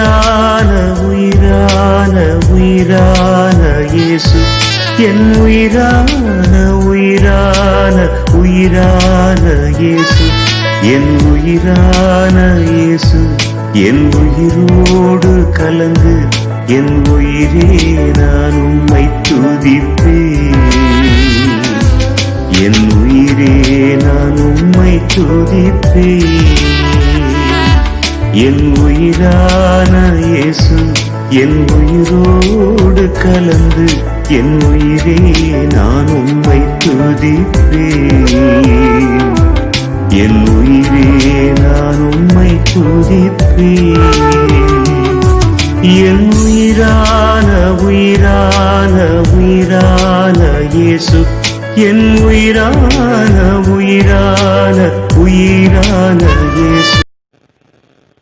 உயிரான உயிரான உயிரான இயேசு, என் உயிரான உயிரான உயிரான இயேசு, என் உயிரான இயேசு, என் உயிரோடு கலந்து என் உயிரே நான் உம்மை துதிப்பேன், என் உயிரே நான் உம்மை துதிப்பேன், என் உயிரான இயேசு, என் உயிரோடு கலந்து என் உயிரே நான் உம்மை துதிப்பேன், என் உயிரே நான் உம்மை துதிப்பேன், என் உயிரான உயிரான உயிரான இயேசு, என் உயிரான உயிரான உயிரான இயேசு.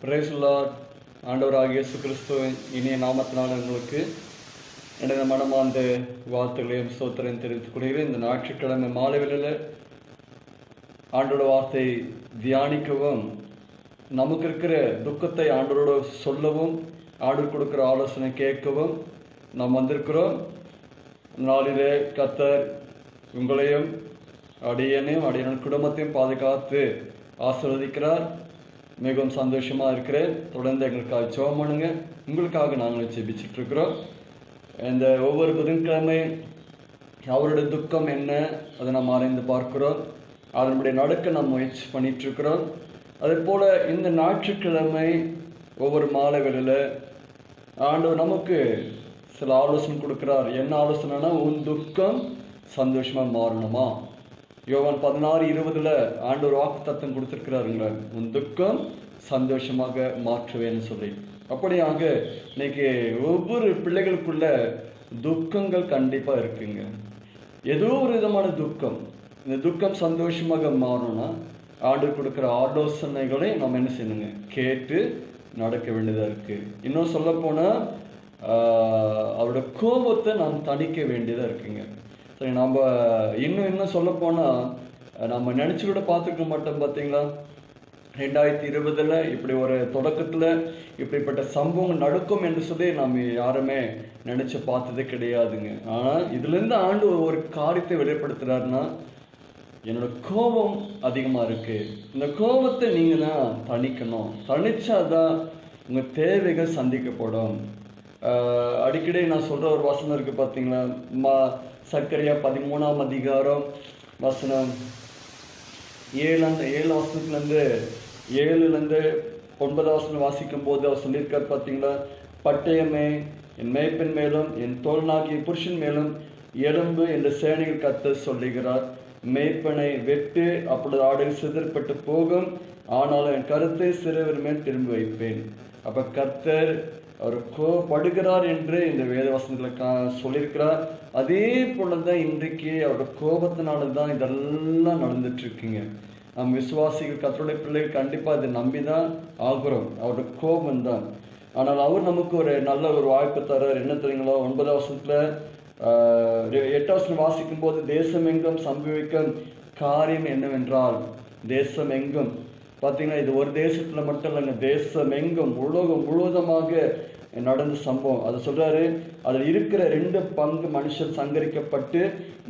Praise the Lord. ஆண்டவராகிய இயேசு கிறிஸ்துவின் இனிய நாமத்தினால் உங்களுக்கு எனது மனமார்ந்த வாழ்த்துக்களையும் ஸ்தோத்திரம் தெரிவித்துக் கொள்கிறேன். இந்த ஞாயிற்றுக்கிழமை மாலை வேளையில் ஆண்டோட வார்த்தை தியானிக்கவும், நமக்கு இருக்கிற துக்கத்தை ஆண்டோட சொல்லவும், ஆண்டவர் கொடுக்குற ஆலோசனை கேட்கவும் நாம் வந்திருக்கிறோம். நாளிலே கர்த்தர் உங்களையும் அடியனையும் அடியன் குடும்பத்தையும் பாதுகாத்து ஆசீர்வதிக்கிறார். மிகவும் சந்தோஷமா இருக்கிறேன். தொடர்ந்து எங்களுக்காக ஜெபம் பண்ணுங்க. உங்களுக்காக நாங்கள் ஜெபிச்சுட்டு இருக்கிறோம். இந்த ஒவ்வொரு புதன்கிழமை அவருடைய துக்கம் என்ன அதை நாம் ஆராய்ந்து பார்க்கிறோம். அதனுடைய நடக்க நாம் முயற்சி பண்ணிட்டு இருக்கிறோம். அதே போல இந்த ஞாயிற்றுக்கிழமை ஒவ்வொரு மாலை வேளையில் ஆண்டவர் நமக்கு சில ஆலோசனை கொடுக்கிறார். என்ன ஆலோசனைனா, உன் துக்கம் சந்தோஷமா மாறணுமா? யோவான் 16:20 ஆண்டவர் வாக்குத்தத்தம் கொடுத்திருக்கிறாருங்க, உன் துக்கம் சந்தோஷமாக மாற்றுவேன்னு சொல்லி. அப்படியாக இன்னைக்கு ஒவ்வொரு பிள்ளைகளுக்குள்ள துக்கங்கள் கண்டிப்பா இருக்குங்க. ஏதோ ஒரு விதமான துக்கம். இந்த துக்கம் சந்தோஷமாக மாறணும்னா ஆண்டவர் கொடுக்குற ஆலோசனைகளை நம்ம என்ன செய்யணுங்க, கேட்டு நடக்க வேண்டியதா இருக்கு. இன்னும் சொல்ல போனா அவரோட கோபத்தை நாம் தணிக்க வேண்டியதா இருக்குங்க. சரி, நம்ம இன்னும் சொல்ல போனா நம்ம நினைச்சு கூட பார்த்துக்க மாட்டோம். பார்த்தீங்களா, 2020 இப்படி ஒரு தொடக்கத்துல இப்படிப்பட்ட சம்பவம் நடக்கும் என்று சொல்லி நம்ம யாருமே நினைச்சு பார்த்ததே கிடையாதுங்க. ஆனா இதுல இருந்து ஆண்டு ஒரு காரியத்தை வெளிப்படுத்துறாருன்னா, என்னோட கோபம் அதிகமா இருக்கு, இந்த கோபத்தை நீங்க தான் தணிக்கணும், தணிச்சாதான் உங்க தேவைகள் சந்திக்கப்படும். அடிக்கடி நான் சொல்ற ஒரு வசனம் இருக்கு பார்த்தீங்களா, சக்கரையா 13ஆம் அதிகாரம் வசனம் 7 வசனத்துலேருந்து 9 வசனம் வாசிக்கும் போது அவர் சொல்லியிருக்கார் பார்த்தீங்களா, பட்டயமே என் மேய்ப்பன் மேலும் என் தோல்நாகிய புருஷன் மேலும் எலும்பு என்ற சேனைகள் கர்த்தர் சொல்லுகிறார், மேய்ப்பனை வெட்டு, அப்பொழுது ஆடுகள் சிதறப்பட்டு போகும், ஆனாலும் என் கருத்தை சிறுவர் மேல் திரும்பி வைப்பேன். அப்ப கர்த்தர் அவர் கோபப்படுகிறார் என்று இந்த வேத வசனத்துல சொல்லியிருக்கிறார். அதே போலதான் இன்றைக்கு அவரோட கோபத்தினாலதான் இதெல்லாம் நடந்துட்டு இருக்குங்க. நம் விசுவாசிகள், கர்த்தருடைய பிள்ளைகள் கண்டிப்பா இதை நம்பிதான் ஆகுறோம். அவரோட கோபம் தான். ஆனால் அவர் நமக்கு ஒரு நல்ல ஒரு வாய்ப்பு தர்றார். என்ன தெரியுங்களா, 9 வசனத்துல 8 வசனம் வாசிக்கும் போது, தேசம் எங்கும் சம்பவிக்கும் காரியம் என்னவென்றால், தேசம் எங்கும் பார்த்தீங்கன்னா, இது ஒரு தேசத்துல மட்டும் இல்லைங்க, தேசம் எங்கும் உலகம் முழுவதுமாக நடந்த சம்பவம். அதை சொல்றாரு, அதில் இருக்கிற 2 பங்கு மனுஷர் சங்கரிக்கப்பட்டு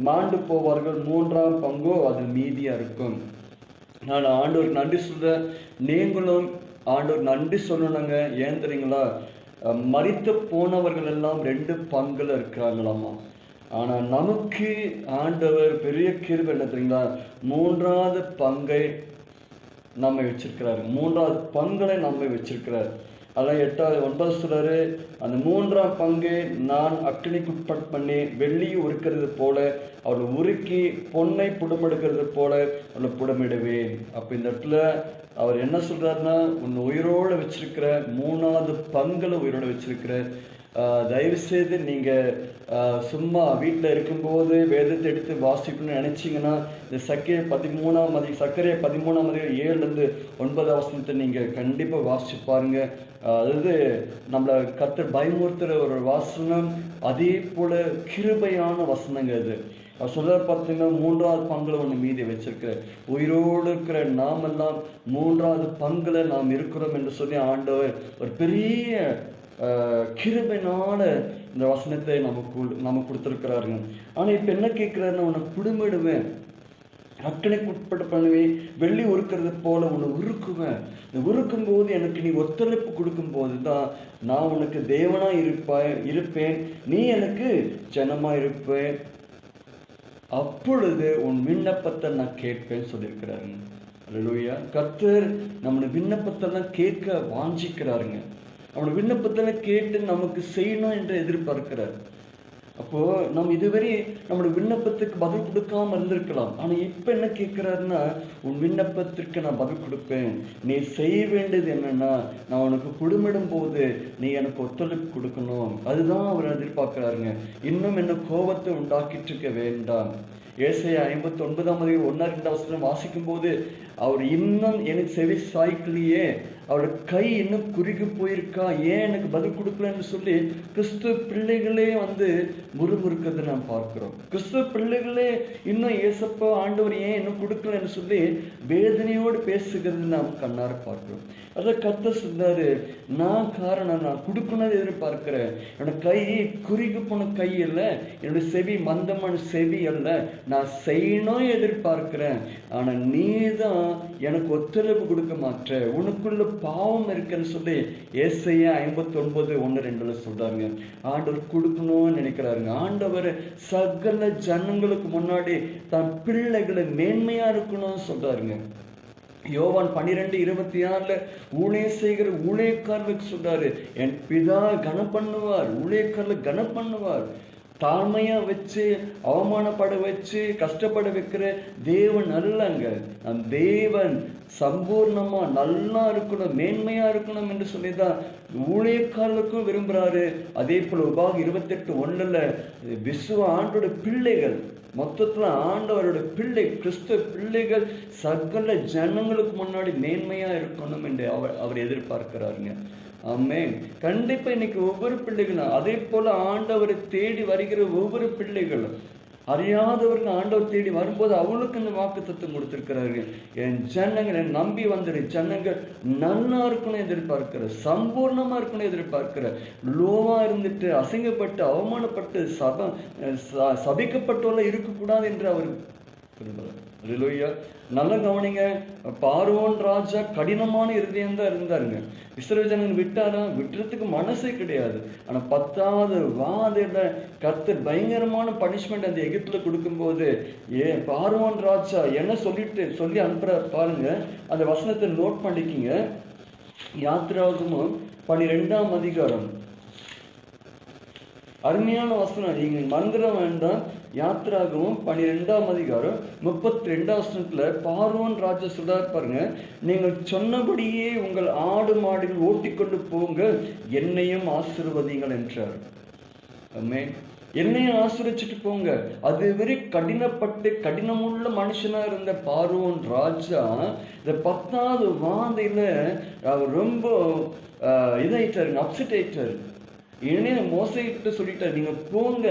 மாண்டு போவார்கள், 3ஆம் பங்கோ அதில் மீதியா இருக்கும். நான் ஆண்டவருக்கு நன்றி சொல்றேன். நீங்களும் ஆண்டவர் நன்றி சொல்லணுங்க. ஏன் தெரியுங்களா, மரித்து போனவர்கள் எல்லாம் 2 பங்குல இருக்கிறாங்களாமா. ஆனா நமக்கு ஆண்டவர் பெரிய கிருபை என்ன தெரியுங்களா, 3ஆவது பங்கை நம்ம வச்சிருக்கிறாரு, 3ஆவது பங்களை நம்ம வச்சிருக்கிறார். அதான் 9 சொல்றாரு, அந்த 3ஆம் பங்கை நான் அக்னிக்குட்பட் பண்ணி வெள்ளியை உருக்கிறது போல அவளை உருக்கி பொன்னை புடமெடுக்கிறது போல அவளை புடமிடுவேன். அப்ப இந்த இடத்துல அவர் என்ன சொல்றாருன்னா, உன்னை உயிரோட வச்சிருக்கிற, 3ஆவது பங்குல உயிரோட வச்சிருக்கிற. தயவு செய்து நீங்க சும்மா வீட்டுல இருக்கும்போது வேதத்தை எடுத்து வாசிக்கணும்னு நினைச்சீங்கன்னா, இந்த சக்கரை 13ஆம் அதிகாரம் 7 9 வசனத்தை நீங்க கண்டிப்பா வாசிச்சு பாருங்க. அதாவது நம்மள கர்த்தர் பயமுறுத்துற ஒரு வசனம். அதே போல கிருபையான வசனங்க அது. அவர் சொல்றாரு பார்த்தீங்கன்னா, 3வது பங்குல ஒண்ணு மீதி வச்சிருக்கிற, உயிரோடு இருக்கிற நாமெல்லாம் 3வது பங்குல நாம் இருக்கிறோம் என்று சொல்லி ஆண்டவர் ஒரு பெரிய கிருபையினால இந்த வசனத்தை நமக்கு கொடுத்திருக்கிறாருங்க. ஆனா இப்ப என்ன கேட்கிறாருன்னா, உன்னை குடும்பிடுவேன், அக்கனைக்கு உட்பட பண்ணுவேன், வெள்ளி உருக்கிறது போல உன்னை உருக்குவேன். உருக்கும் போது எனக்கு நீ ஒத்துழைப்பு கொடுக்கும் போதுதான் நான் உனக்கு தேவனா இருப்பேன், நீ எனக்கு ஜனமா இருப்பேன், அப்பொழுது உன் விண்ணப்பத்தை நான் கேட்பேன்னு சொல்லியிருக்கிறாருங்க. அல்லேலூயா. கர்த்தர் நம்மளோட விண்ணப்பத்தெல்லாம் கேட்க வாஞ்சிக்கிறாருங்க. அவனோட விண்ணப்பத்தெல்லாம் கேட்டு நமக்கு செய்யணும் என்று எதிர்பார்க்கிறார். அப்போ நம்ம இதுவரை நம்மளோட விண்ணப்பத்துக்கு பதில் கொடுக்காம இருந்திருக்கலாம். ஆனா இப்ப என்ன கேட்கிறாருன்னா, உன் விண்ணப்பத்திற்கு நான் பதில் கொடுப்பேன், நீ செய்ய வேண்டியது என்னன்னா, நான் உனக்கு குடும்பிடும் போது நீ எனக்கு ஒத்துழைப்பு கொடுக்கணும். அதுதான் அவர் எதிர்பார்க்கிறாருங்க. இன்னும் என்ன கோபத்தை உண்டாக்கிட்டு இருக்க வேண்டாம். ஏசாயா 59:1-2 வாசிக்கும் போது, அவர் இன்னும் எனக்கு செவி சாய்க்கலையே, அவரோட கை இன்னும் குறுகி போயிருக்கா, ஏன் எனக்கு பதில் கொடுக்கலன்னு சொல்லி கிறிஸ்துவ பிள்ளைகளே முறுமுறுக்கிறத நாம் பார்க்கிறோம். கிறிஸ்துவ பிள்ளைகளே இன்னும் ஏசப்பா ஆண்டவர் ஏன் இன்னும் கொடுக்கலன்னு சொல்லி வேதனையோடு பேசுகிறது நாம் கண்ணார பார்க்கிறோம். அதான் கர்த்தர் சொல்றாரு, நான் காரணம், நான் கொடுக்கணும்னு எதிர்பார்க்கிறேன். என்னோட கை குறுகி போன கை அல்ல, என்னோட செவி மந்தமான செவி அல்ல, நான் செய்யணும் எதிர்பார்க்கிறேன். ஆனா நீதான் எனக்கு ஒத்துழைப்பு கொடுக்க மாட்ட, உனக்குள்ள பாவம் இருக்குன்னு சொல்லி ஏசாயா 59:1-2 சொல்றாங்க. ஆண்டவர் கொடுக்கணும்னு நினைக்கிறாருங்க. ஆண்டவர் சகல ஜனங்களுக்கு முன்னாடி தன் பிள்ளைகளை மேன்மையா இருக்கணும்னு சொல்றாருங்க. யோவான் 12:26 ஊழியம் செய்கிற ஊழியக்காரர்களுக்கு சொல்றாரு, என் பிதா கனம் பண்ணுவார், ஊழியக்காரர்கள் கனம் பண்ணுவார். தாழ்மையா வச்சு அவமானப்பட வச்சு கஷ்டப்பட வைக்கிற தேவன் அல்லங்க. நம் தேவன் சம்பூர்ணமா நல்லா இருக்கணும், மேன்மையா இருக்கணும் என்று சொல்லிதான் ஊழியக்காரர்களுக்கும் விரும்புறாரு. அதே போல உபாகம் 28:1 ஆண்டோட பிள்ளைகள், மொத்தத்துல ஆண்டவரோட பிள்ளை, கிறிஸ்துவ பிள்ளைகள் சகல ஜனங்களுக்கு முன்னாடி மேன்மையா இருக்கணும் என்று அவர் எதிர்பார்க்கிறாருங்க. ஆமென். கண்டிப்பா இன்னைக்கு ஒவ்வொரு பிள்ளைகளும் அதே போல ஆண்டவரை தேடி வருகிற ஒவ்வொரு பிள்ளைகளும், அறியாதவர்கள் ஆண்டவர் தேடி வரும்போது அவளுக்கு இந்த வாக்குத்தத்தம் கொடுத்திருக்கிறார்கள். என் ஜனங்கள், என் நம்பி வந்துரு ஜனங்கள் நல்லா இருக்கணும் எதிர்பார்க்கிற, சம்பூர்ணமா இருக்கணும் எதிர்பார்க்கிற, லோவா இருந்துட்டு அசிங்கப்பட்டு அவமானப்பட்டு சபிக்கப்பட்டோல இருக்கக்கூடாது என்று அவர் விரும்புகிறார். நல்ல கவனிங்க, பார்வோன் ராஜா கடினமான இருதயம் தான் இருந்தாருங்க. இஸ்ரவேல் ஜனங்கள் விட்டாரா? விட்டுறதுக்கு மனசே கிடையாது. ஆனா 10வது வாதையில கர்த்தர் பயங்கரமான பனிஷ்மெண்ட் அந்த எகிப்துல கொடுக்கும் போது பார்வோன் ராஜா என்ன சொல்லி அனுப்புற பாருங்க. அந்த வசனத்தை நோட் பண்ணிக்கிங்க. யாத்திராகமம் 12ஆம் அதிகாரம், அருமையான வசனம், நீங்க மறந்துட வேண்டாம். யாத்திராகமம் 12ஆம் அதிகாரம் 32ஆம் வசனத்துல பார்வோன் ராஜா சொல்றாரு பாருங்க, நீங்கள் சொன்னபடியே உங்கள் ஆடு மாடுகள் ஓட்டிக்கொண்டு போங்க, என்னையும் ஆசீர்வதிங்கள் என்றார். ஆமென். என்னையும் ஆசீர்வதிச்சுட்டு போங்க. அது வெறி கடினப்பட்டு கடினமுள்ள மனுஷனா இருந்த பார்வோன் ராஜா இந்த 10வது வாதையில அவர் ரொம்ப இதாயிட்டாரு, அப்செட் ஆயிட்டாரு. என்னைய மோசைட்டு சொல்லிட்டாரு, நீங்க போங்க,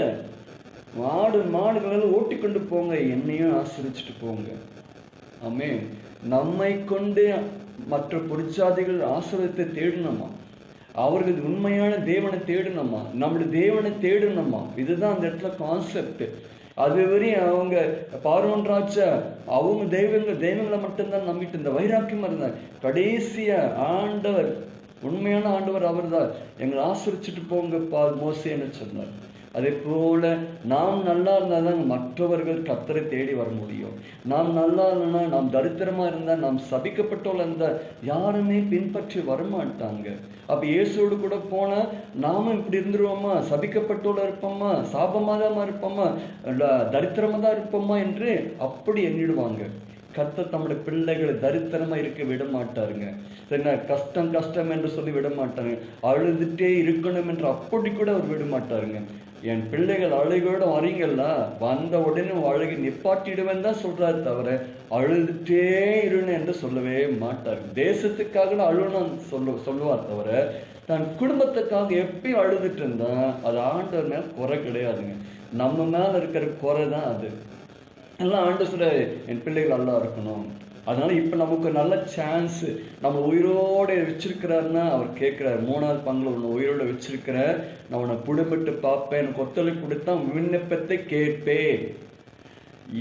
மாடுகள் ஓட்டி கொண்டு போங்க, என்னையும் ஆசீர்வதிச்சுட்டு போங்க. ஆமென். நம்மை கொண்டு மற்ற புருஷாதிகள் ஆசீர்வாதத்தை தேடணுமா? அவர்கள் உண்மையான தேவனை தேடணுமா? நம்முடைய தேவனை தேடணுமா? இதுதான் அந்த இடத்துல கான்செப்ட். அது வரையும் அவங்க பார்வோன் ராஜா அவங்க தெய்வங்களை மட்டும்தான் நம்பிட்டு இந்த வைராக்கியமா இருந்தாங்க. கடைசியா ஆண்டவர், உண்மையான ஆண்டவர் அவர் தான், எங்களை ஆசீர்வதிச்சுட்டு போங்க மோசேன்னு சொன்னார். அதே போல நாம் நல்லா இருந்தாதான் மற்றவர்கள் கர்த்தரை தேடி வர முடியும். நாம் நல்லா இல்லைன்னா, நாம் தரித்திரமா இருந்தா, நாம் சபிக்கப்பட்டோல இருந்தா யாருமே பின்பற்றி வரமாட்டாங்க. அப்ப இயேசுவோடு கூட போனா நாமும் இப்படி இருந்துருவோமா? சபிக்கப்பட்டோல இருப்போமா? சாபமா தான் இருப்போமா? தரித்திரமா தான் இருப்போமா என்று அப்படி எண்ணிடுவாங்க. கர்த்தர் தம்முடைய பிள்ளைகளை தரித்திரமா இருக்க விட மாட்டாருங்க. சரிங்களா? கஷ்டம் என்று சொல்லி விட மாட்டாங்க. அழுதுட்டே இருக்கணும் என்று அப்படி கூட அவர் விட மாட்டாருங்க. என் பிள்ளைகள் அழுகையோட வரீங்களா, வந்த உடனே அழுகி நிப்பாட்டிடுவேன் தான் சொல்றாரு தவிர அழுதுட்டே இருன்னு என்று சொல்லவே மாட்டார். தேசத்துக்காக அழுணும் சொல்லுவார் தவிர தன் குடும்பத்துக்காக எப்பயும் அழுதுட்டு இருந்தா அது ஆண்டவர் மேல குறை கிடையாதுங்க. நம்ம மேல இருக்கிற குறை தான் அது. எல்லாம் ஆண்டு சொல்ற என் பிள்ளைகள் நல்லா இருக்கணும். அதனால இப்ப நமக்கு நல்ல சான்ஸ், நம்ம உயிரோட வச்சிருக்கிறாருன்னா அவர் கேட்கிறார், 3வது பங்குல ஒண்ணு உயிரோட வச்சிருக்கிற, நான் உன்னை புடுமிட்டு பார்ப்பேன், எனக்கு ஒத்துழைப்பு கொடுத்தா விண்ணப்பத்தை கேட்பேன்.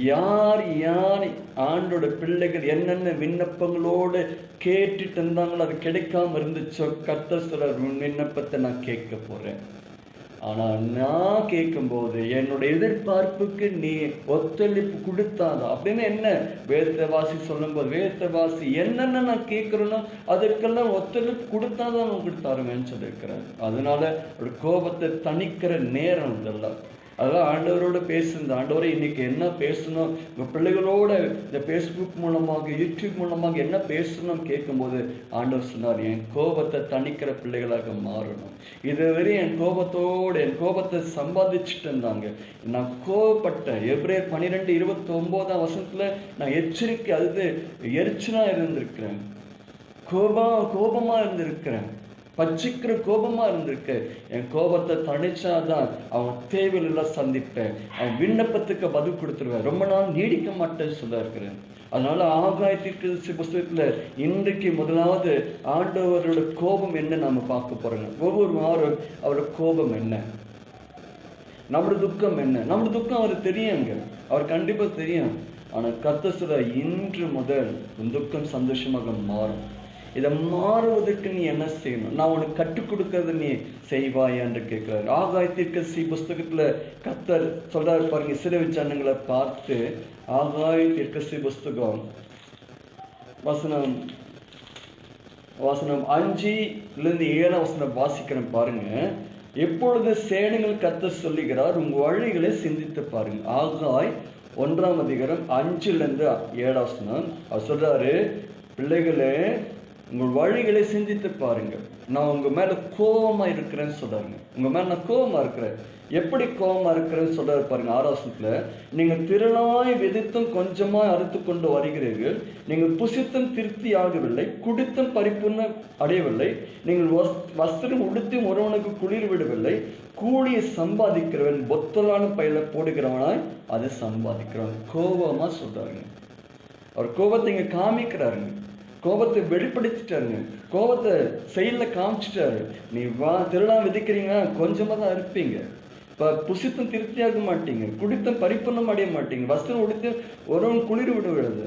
யார் யார் ஆண்டோட பிள்ளைகள் என்னென்ன விண்ணப்பங்களோடு கேட்டுட்டு இருந்தாங்களோ அது கிடைக்காம இருந்துச்சோ, கர்த்தர் சொல்ற விண்ணப்பத்தை நான் கேட்க போறேன். ஆனா நான் கேட்கும்போது என்னோட எதிர்பார்ப்புக்கு நீ ஒத்துழைப்பு கொடுத்தாதான் அப்படின்னு என்ன வேதவாசி சொல்லும் போது, வேதவாசி என்னென்ன நான் கேட்கிறேனோ அதற்கெல்லாம் ஒத்துழைப்பு கொடுத்தாதான் உங்களுக்கு தருவேன்னு சொல்லியிருக்கிறார். அதனால ஒரு கோபத்தை தணிக்கிற நேரம் இதெல்லாம். அதெல்லாம் ஆண்டவரோட பேசுங்க. ஆண்டவரை இன்னைக்கு என்ன பேசணும், உங்க பிள்ளைகளோட இந்த ஃபேஸ்புக் மூலமாக யூடியூப் மூலமாக என்ன பேசணும் கேட்கும்போது ஆண்டவர் சொன்னார், என் கோபத்தை தணிக்கிற பிள்ளைகளாக மாறணும். இதுவரை என் கோபத்தை சம்பாதிச்சுட்டு இருந்தாங்க. நான் கோபப்பட்டேன். எபிரேயர் 12:29 நான் எச்சரிக்கை, அது எரிச்சலா இருந்திருக்கிறேன், கோபமா இருந்திருக்கிறேன், பச்சிக்கிற கோபமா இருந்திருக்கு. என் கோபத்தை தணிச்சாதான் அவன் தேவையில்லாம் சந்திப்பேன், அவன் விண்ணப்பத்துக்கு பதில் கொடுத்துருவேன், ரொம்ப நாள் நீடிக்க மாட்டேன்னு சொல்ல இருக்கிறேன். அதனால ஆகாயத்திற்கு புஸ்தகத்துல இன்றைக்கு முதலாவது ஆண்டவரோட கோபம் என்ன நாம பார்க்க போறோங்க. ஒவ்வொரு வாரம் அவரோட கோபம் என்ன, நம்மளோட துக்கம் என்ன. நம்மளோட துக்கம் அவருக்கு தெரியுங்க, அவர் கண்டிப்பா தெரியும். ஆனா கர்த்தர் சொல்றார், இன்று முதல் உன் துக்கம் சந்தோஷமாக மாறும். இதை மாறுவதற்கு நீ என்ன செய்யணும், நான் உனக்கு கற்றுக் கொடுக்கறத நீ செய்வாய் என்று கேட்கிறார். ஆகாயத்திற்கு புஸ்தகத்துல கர்த்தர் சொல்றாரு பாருங்க, இஸ்ரவேல் ஜனங்களை பார்த்து. ஆகாயத்திற்கு புஸ்தகம் வசனம் 5-7 வாசிக்கிறேன் பாருங்க. எப்பொழுது சேனைகள் கர்த்தர் சொல்லுகிறார், உங்க வழிகளை சிந்தித்து பாருங்க. ஆகாய் 1:5-7 அவர் சொல்றாரு, பிள்ளைகளே உங்கள் வழிகளை சிந்தித்து பாருங்க, நான் உங்க மேல கோபமா இருக்கிறேன்னு சொல்றாருங்க. உங்க மேல நான் கோபமா இருக்கிறேன். எப்படி கோபமா இருக்கிறேன்னு சொல்றாரு பாருங்க. 6 நீங்க திரளாய் விதித்தும் கொஞ்சமாய் அறுத்து கொண்டு வருகிறீர்கள், நீங்கள் புசித்தும் திருப்தி ஆகவில்லை, குடித்தும் பரிபூர்ணம் அடையவில்லை, நீங்கள் வஸ்திரம் உடுத்தும் ஒருவனுக்கு குளிர் விடவில்லை, கூலியை சம்பாதிக்கிறவன் பொத்தலான பையில போடுகிறவனாய் அதை சம்பாதிக்கிறவன். கோபமா சொல்றாருங்க. அவர் கோபத்தை இங்க காமிக்கிறாருங்க, கோபத்தை வெளிப்படுத்திட்டாருங்க, கோபத்தை செயல்ல காமிச்சிட்டாரு. நீ திருவிழா விதிக்கிறீங்க, கொஞ்சமா தான் இருப்பீங்க, புசித்தும் திருப்தியாக மாட்டீங்க, குடித்தும் பரிபூர்ணம் அடைய மாட்டீங்க, வஸ்திரம் உடுத்து ஒருவன் குளிர் விட விடுது.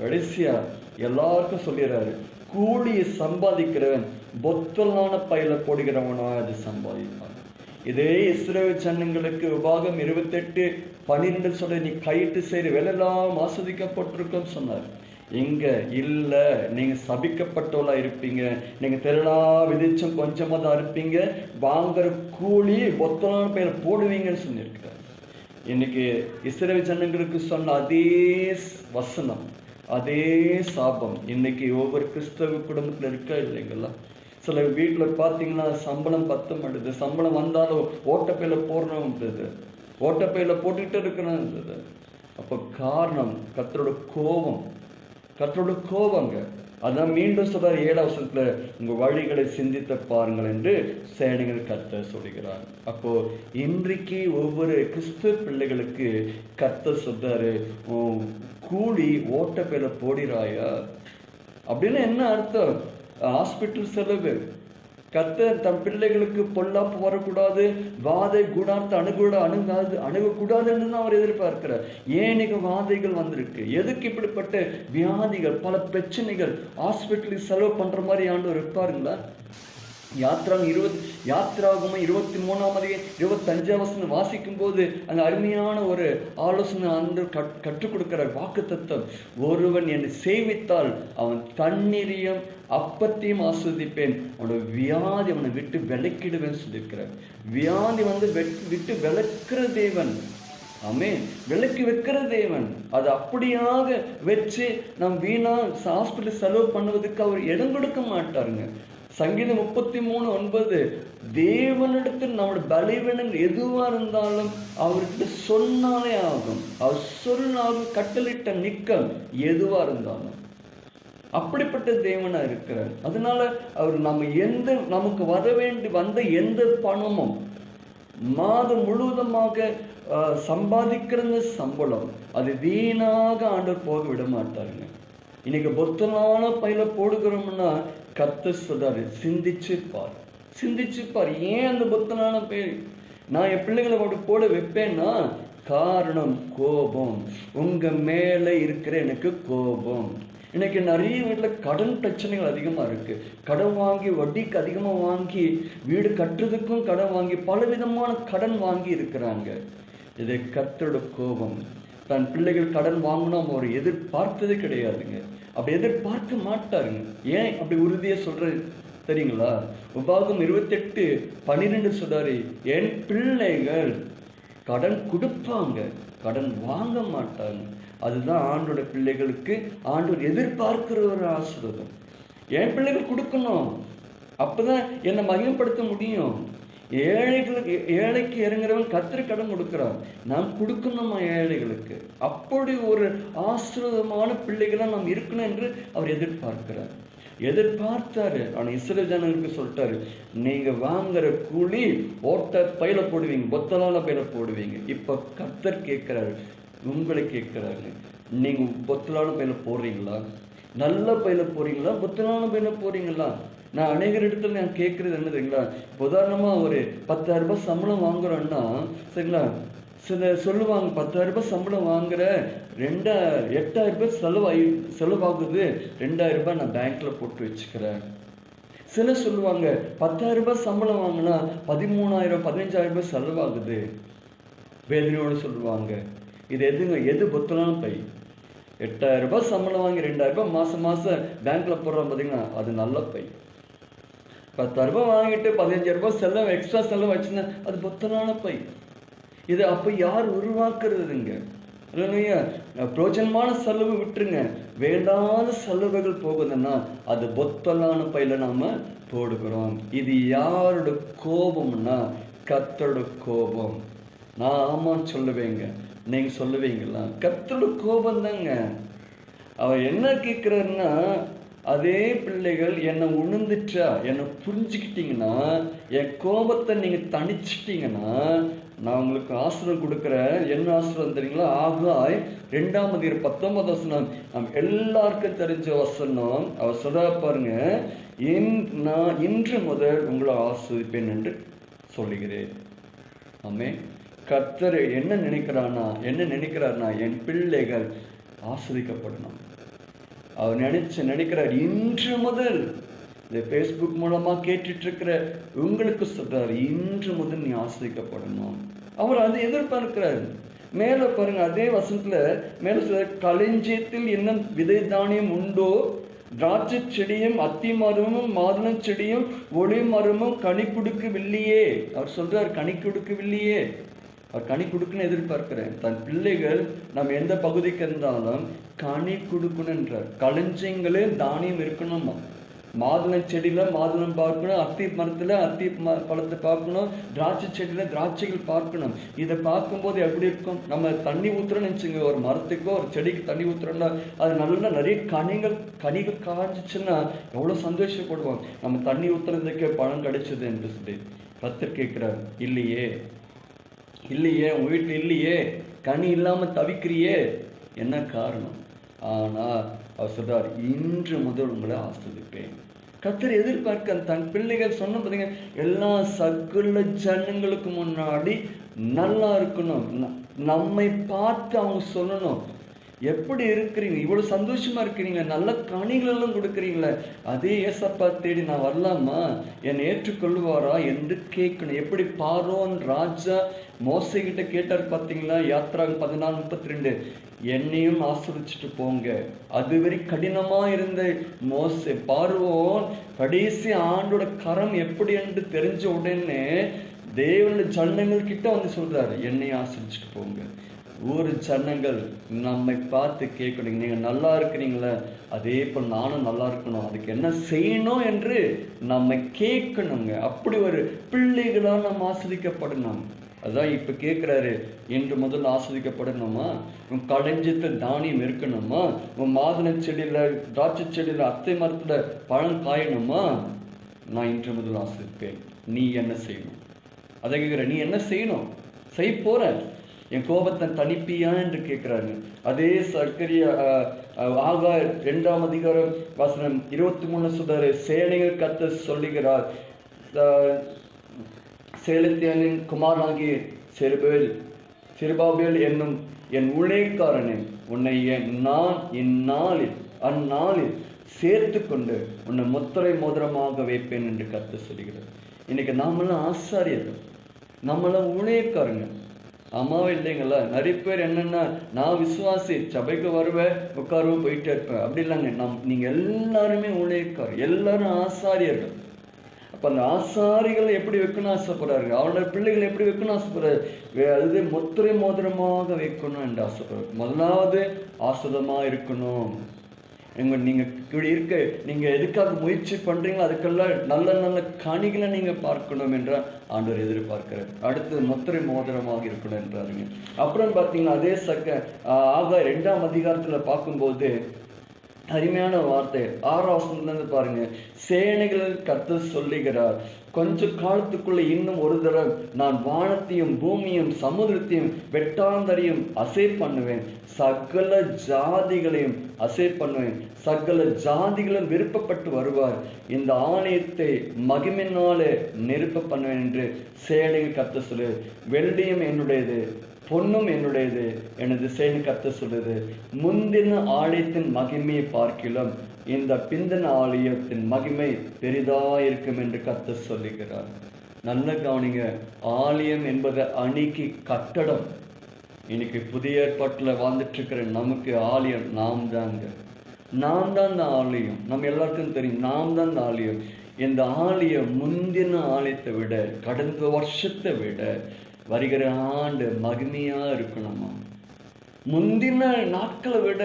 கடைசியா எல்லாருக்கும் சொல்லிடுறாரு, கூலியை சம்பாதிக்கிறவன் பொத்தலான பையில போடுகிறவனா அது சம்பாதிப்பான். இதே இஸ்ரவேல் ஜனங்களுக்கு உபாகம் 28:12 சொல்ல, நீ கையிட்டு செய்கிற வேலையெல்லாம் ஆஸ்வதிக்கப்பட்டிருக்கும் சொன்னார். இங்க இல்ல, நீங்க சபிக்கப்பட்டவளா இருப்பீங்க, நீங்க திரளா விதிச்சும் கொஞ்சமா தான் இருப்பீங்க, வாங்குற கூலி பொத்தலான பெயர் போடுவீங்கன்னு சொல்லியிருக்கிறார். இன்னைக்கு இஸ்ரவேல் ஜனங்களுக்கு சொன்ன அதே வசனம், அதே சாபம் இன்னைக்கு ஒவ்வொரு கிறிஸ்தவ குடும்பத்துல இருக்கா இல்லைங்களா? சில வீட்டுல பாத்தீங்கன்னா சம்பளம் 10 மாட்டுது, சம்பளம் வந்தாலும் ஓட்டப்பையில போடணும்ன்றது, ஓட்டப்பையில போட்டுக்கிட்டு இருக்கணும்ன்றது. அப்ப காரணம் கர்த்தரோட கோபம், கர்த்தரோட கோபங்க. அதான் மீண்டும் சொல்றார் 7 உங்க வழிகளை சிந்தித்து பாருங்கள் என்று சேனைகள் கர்த்தர் சொல்லுகிறார். அப்போ இன்றைக்கு ஒவ்வொரு கிறிஸ்துவ பிள்ளைகளுக்கு கர்த்தர் சொல்றாரு, கூலி ஓட்டப்பையில போடிறாயா அப்படின்னு. என்ன அர்த்தம்? ஹாஸ்பிட்டல் செலவு. கர்த்தர் தம் பிள்ளைகளுக்கு பொல்லாப்பு வரக்கூடாது, வாதை குணார்த்த அணுகக்கூடாதுன்னு தான் அவர் எதிர்பார்க்கிறார். ஏன் இன்னைக்கு வாதைகள் வந்திருக்கு, எதுக்கு இப்படிப்பட்ட வியாதிகள், பல பிரச்சனைகள், ஹாஸ்பிட்டலுக்கு செலவு பண்ற மாதிரி ஆண்டவர் இருப்பாருங்களா? யாத்ராகமம் 23:25 வாசிக்கும் போது அந்த அருமையான ஒரு ஆலோசனை அந்த கற்றுக் கொடுக்கிற வாக்கு தத்துவம், ஒருவன் என்னை சேவித்தால் அவன் தண்ணீரையும் அப்பத்தையும் ஆஸ்வதிப்பேன், அவனோட வியாதி அவனை விட்டு விலக்கிடுவேன்னு சொல்லியிருக்கிறார். வியாதி விட்டு விலக்கிற தேவன், ஆமென், விலக்கி வைக்கிற தேவன். அது அப்படியாக வச்சு நம் வீணா ஹாஸ்பிட்டல் செலவு பண்ணுவதற்கு அவர் இடம் கொடுக்க மாட்டாருங்க. சங்கீதம் 33:9 தேவனிடத்தில் நம்மளோட பலவீனங்கள் எதுவா இருந்தாலும் அவர்கிட்ட சொன்னாலே ஆகும், அவர் சொல்லாகும், கட்டளிட்ட நிக்கம் எதுவா இருந்தாலும். அப்படிப்பட்ட தேவனா இருக்கிறார். அதனால அவர் நமக்கு வந்த எந்த பணமும் மாதம் முழுவதுமாக சம்பாதிக்கிற சம்பளம் அது வீணாக ஆண்டவர் போக விட மாட்டாருங்க. இன்னைக்கு பொத்தலான பையில போடுகிறோம்னா கர்த்தர் சொல்றாரு, சிந்திச்சுப்பார். ஏன் அந்த பொத்தலான பை நான் என் பிள்ளைகளை அப்படி போட வைப்பேன்னா, காரணம் கோபம். உங்க மேல இருக்கிற எனக்கு கோபம். இன்னைக்கு நிறைய வீட்டுல கடன் பிரச்சனைகள் அதிகமா இருக்கு. கடன் வாங்கி வட்டிக்கு அதிகமா வாங்கி வீடு கட்டுறதுக்கும் கடன் வாங்கி பலவிதமான கடன் வாங்கி இருக்கிறாங்க. இது கர்த்தரோட கோபம். தன் பிள்ளைகள் கடன் வாங்கணும் அவர் எதிர்பார்த்தது கிடையாதுங்க. அப்படி எதிர்பார்க்க மாட்டாருங்க. ஏன் அப்படி உறுதியா சொல்றது தெரியுங்களா? உபாகம் 28:12 சொல்றாரு, என் பிள்ளைகள் கடன் கொடுப்பாங்க, கடன் வாங்க மாட்டாங்க. அதுதான் ஆண்டோட பிள்ளைகளுக்கு ஆண்டவர் எதிர்பார்க்கிற ஒரு ஆசீர்வாதம். என் பிள்ளைகள் கொடுக்கணும், அப்பதான் என்னை மகிமைப்படுத்த முடியும். ஏழைக்கு இறங்குறவன் கர்த்தர் கடன் கொடுக்கிறான், நாம் கொடுக்கணுமா ஏழைகளுக்கு. அப்படி ஒரு ஆசீர்வாதமான பிள்ளைகளா நாம் இருக்கணும் என்று அவர் எதிர்பார்த்தாரு. ஆனா இஸ்ரவேல் ஜனங்களுக்கு சொல்லிட்டாரு, நீங்க வாங்குற கூலி ஓட்ட பையில போடுவீங்க, பொத்தலான பையில போடுவீங்க. இப்ப கர்த்தர் கேட்கிறாரு, உங்களை கேட்கிறாரு, நீங்க பொத்தலான பையில போடுறீங்களா? நல்ல பையில போறீங்களா? பொத்தலான பையில போறீங்களா? நான் அநேகர் இடத்துல நான் கேட்கறது என்ன தெரியுங்களா? உதாரணமா ஒரு 10,000 ரூபாய் சம்பளம் வாங்குறோம்னா சரிங்களா, சில சொல்லுவாங்க 10,000 ரூபாய் சம்பளம் வாங்குற 8,000 ரூபாய் செலவாகுது, 2,000 ரூபாய் நான் பேங்க்ல போட்டு வச்சுக்கிறேன். சில சொல்லுவாங்க 10,000 ரூபாய் சம்பளம் வாங்கினா 13,000 15,000 ரூபாய் செலவாகுது, வேதனையோடு சொல்லுவாங்க. இது எது பொத்தலான பை? 8,000 ரூபாய் சம்பளம் வாங்கி 2,000 ரூபாய் மாசம் பேங்க்ல போடுறோம் பாத்தீங்கன்னா, அது நல்ல பை. 10,000 ரூபாய் வாங்கிட்டு 15,000 ரூபாய் செலவு எக்ஸ்ட்ரா செலவு வச்சுன்னா அது பொத்தலான பை. இது அப்ப யார் உருவாக்குறதுங்க? பிரோஜனமான செலவு விட்டுருங்க, வேண்டாத செலவுகள் போகுதுன்னா அது பொத்தலான பையில நாம போடுகிறோம். இது யாரோட கோபம்னா கர்த்தரோட கோபம். நான் ஆமா சொல்லுவேங்க, நீங்க சொல்லுவீங்களா? கர்த்தரோட கோபம் தாங்க. அவர் என்ன கேட்கிறாருன்னா, அதே பிள்ளைகள் என்னை உணர்ந்துட்டா, என்னை புரிஞ்சுக்கிட்டீங்கன்னா, என் கோபத்தை நீங்க தணிச்சிட்டீங்கன்னா நான் உங்களுக்கு ஆசீர்வாதம் கொடுக்குறேன். என்ன ஆசீர்வாதம் தெரியுங்களா? ஆகாய் 2:19 நம்ம எல்லாருக்கும் தெரிஞ்ச வசனம். அவர் சொல்ற பாருங்க, நான் இன்று முதல் உங்களை ஆசீர்வதிப்பேன் என்று சொல்லுகிறேன். ஆமே. கர்த்தர் என்ன நினைக்கிறார்னா என் பிள்ளைகள் ஆசீர்வதிக்கப்படணும். அவர் நினைக்கிறார். இன்று முதல் இந்த பேஸ்புக் மூலமா கேட்டுட்டு இருக்கிற உங்களுக்கு சொல்றாரு, இன்று முதல் நீ ஆசீர்வதிக்கப்படணும். அவர் அதை எதிர்பார்க்கிறாரு. மேல பாருங்க, அதே வசனத்துல மேல சொல்ற, களஞ்சியத்தில் என்ன விதை தானியம் உண்டோ, திராட்சை செடியும் அத்தி மரமும் மாதுளை செடியும் ஒளி மரமும் கனி கொடுக்கவில்லையே. அவர் சொல்றாரு, கனி கொடுக்கவில்லையே. அவர் கனி கொடுக்குன்னு எதிர்பார்க்கிறேன். தன் பிள்ளைகள் நம்ம எந்த பகுதிக்கு இருந்தாலும் கனி கொடுக்கணுன்றார். களஞ்சியங்களே தானியம் இருக்கணுமா? மாதுளை செடியில மாதுளம் பார்க்கணும், அத்தி மரத்துல அத்தி பழத்தை பார்க்கணும், திராட்சை செடியில திராட்சைகள் பார்க்கணும். இதை பார்க்கும்போது எப்படி இருக்கும்? நம்ம தண்ணி ஊத்துறோம்னு நினைச்சுங்க, ஒரு மரத்துக்கோ ஒரு செடிக்கு தண்ணி ஊத்துறோம்னா அது நல்லா நிறைய கனிகள் காய்ஞ்சிச்சுன்னா எவ்வளவு சந்தோஷப்படுவோம். நம்ம தண்ணி ஊத்துறதுக்கு பழம் கிடைச்சது என்று சொல்லி. கர்த்தர் கேட்கிறார், இல்லையே உங்க வீட்டுல இல்லையே, கனி இல்லாம தவிக்கிறியே, என்ன காரணம்? ஆனா அவர் சொல்றார், இன்று முதல் உங்களை ஆசீர்வதிப்பேன். கர்த்தர் எதிர்பார்க்க தன் பிள்ளைகள் சொன்ன பாத்தீங்க, எல்லா சகல ஜனங்களுக்கு முன்னாடி நல்லா இருக்கணும். நம்மை பார்த்து அவங்க சொல்லணும், எப்படி இருக்கிறீங்க, இவ்வளவு சந்தோஷமா இருக்கிறீங்க, நல்ல கனிகள் எல்லாம் கொடுக்குறீங்களே, அதே ஏசப்பா தேடி நான் வரலாமா, என்னை ஏற்றுக்கொள்வாரா என்று கேட்கணும். எப்படி பார்வோன் ராஜா மோசே கிட்ட கேட்டார் பார்த்தீங்களா? யாத்ராகமம் 14:32, என்னையும் ஆசீர்வதிச்சுட்டு போங்க. அதுவரை கடினமா இருந்த மோசே பார்வோன் கடைசி ஆண்டோட கரம் எப்படி என்று தெரிஞ்ச உடனே தேவனுடைய ஜனங்கள் கிட்ட வந்து சொல்றாரு, என்னை ஆசீர்வதிச்சுட்டு போங்க. ஒரு ஜனங்கள் நம்மை பார்த்து கேட்கணும், நீங்க நல்லா இருக்கிறீங்களா, அதே போல் நானும் நல்லா இருக்கணும், அதுக்கு என்ன செய்யணும் என்று நம்ம கேட்கணுங்க. அப்படி ஒரு பிள்ளைகளா நம்ம ஆஸ்வதிக்கப்படணும். அதான் இப்ப கேட்கிறாரு, இன்று முதல் ஆஸ்வதிக்கப்படணுமா? உன் களஞ்சியத்தில் தானியம் இருக்கணுமா? உன் மாதுளை செடியில திராட்சை செடியில அத்தை மரத்துல பழம் காயணுமா? நான் இன்று முதல் ஆஸ்வதிப்பேன். நீ என்ன செய்யணும்? அதை கேட்குற, நீ என்ன செய்யணும், செய்ய போற, என் கோபத்தை தணிப்பியா என்று கேட்கிறாங்க. அதே சக்கரியா ஆகார் 2ஆம் அதிகாரம் வசனம் 23 சொல்றாரு, சேனைகள் கர்த்தர் சொல்லுகிறார், சேலத்தியனின் குமாரனாகிய செருபாபேல் என்னும் என் ஊழியக்காரனே, உன்னை நான் அந்நாளில் சேர்த்து கொண்டு உன்னை முத்திரை மோதிரமாக வைப்பேன் என்று கர்த்தர் சொல்லுகிறார். இன்னைக்கு நாமெல்லாம் ஆசாரியர்கள், நம்மளாம் ஊழியக்காரங்க. அம்மாவே இல்லைங்களா? நிறைய பேர் என்னன்னா, நான் விசுவாசி, சபைக்கு வருவேன், உட்காருவேன், போயிட்டே இருப்பேன். அப்படி இல்லைங்க. நீங்க எல்லாருமே ஊழியக்காரர், எல்லாரும் ஆசாரியர்கள். அப்ப அந்த ஆசாரிகளை எப்படி வைக்கணும் ஆசைப்படுறாரு, அவனோட பிள்ளைகளை எப்படி வைக்கணும் ஆசைப்படுறாரு, அது முத்திரை மோதிரமாக வைக்கணும் என்று ஆசைப்படுறாரு. முதலாவது ஆசுதமா இருக்கணும். நீங்க இப்படி இருக்க, நீங்க எதுக்காக முயற்சி பண்றீங்களோ அதுக்கெல்லாம் நல்ல நல்ல கனிகளை நீங்க பார்க்கணும் என்ற ஆண்டவர் எதிர்பார்க்கிறார். அடுத்து முத்திரை மோதிரமாக இருக்கணும் என்றாருங்க. அப்புறம் பாத்தீங்கன்னா அதே ஆகார் 2ஆம் அதிகாரத்துல பார்க்கும்போது அருமையான வார்த்தை 6ஆம் வசனத்துல பாருங்க, சேனைகளில் கர்த்தர் சொல்லுகிறார், கொஞ்ச காலத்துக்குள்ள இன்னும் ஒரு தடவை நான் வானத்தையும் பூமியும் சமுதிரத்தையும் வெட்டாந்தரையும் அசை பண்ணுவேன், சகல ஜாதிகளையும் அசை பண்ணுவேன், சகல ஜாதிகளும் விருப்பப்பட்டு வருவார், இந்த ஆலயத்தை மகிமையினாலே நிரப்ப பண்ணுவேன் என்று சேனைகள் கர்த்தர் சொல்லு. வெள்ளியும் என்னுடையது, பொன்னும் என்னுடையது, எனது சேனை கர்த்தர் சொல்லுது. முந்தின ஆலயத்தின் மகிமையை பார்க்கிலும் இந்த பிந்தின ஆலயத்தின் மகிமை பெரிதாயிருக்கும் என்று கர்த்தர் சொல்லுகிறார். நல்ல கவனிங்க, ஆலயம் என்பது அணிக்கு கட்டடம். இன்னைக்கு புதிய ஏற்பாட்டில் வாழ்ந்துட்டு இருக்கிற நமக்கு ஆலயம் நாம் தாங்க. நாம் தான் இந்த ஆலயம். நம்ம எல்லாருக்கும் தெரியும், நாம் தான் இந்த ஆலயம். இந்த ஆலயம் முந்தின ஆலயத்தை விட, கடந்த வருஷத்தை விட வருகிற ஆண்டு மகிமையா இருக்கணுமா? முந்தின நாட்களை விட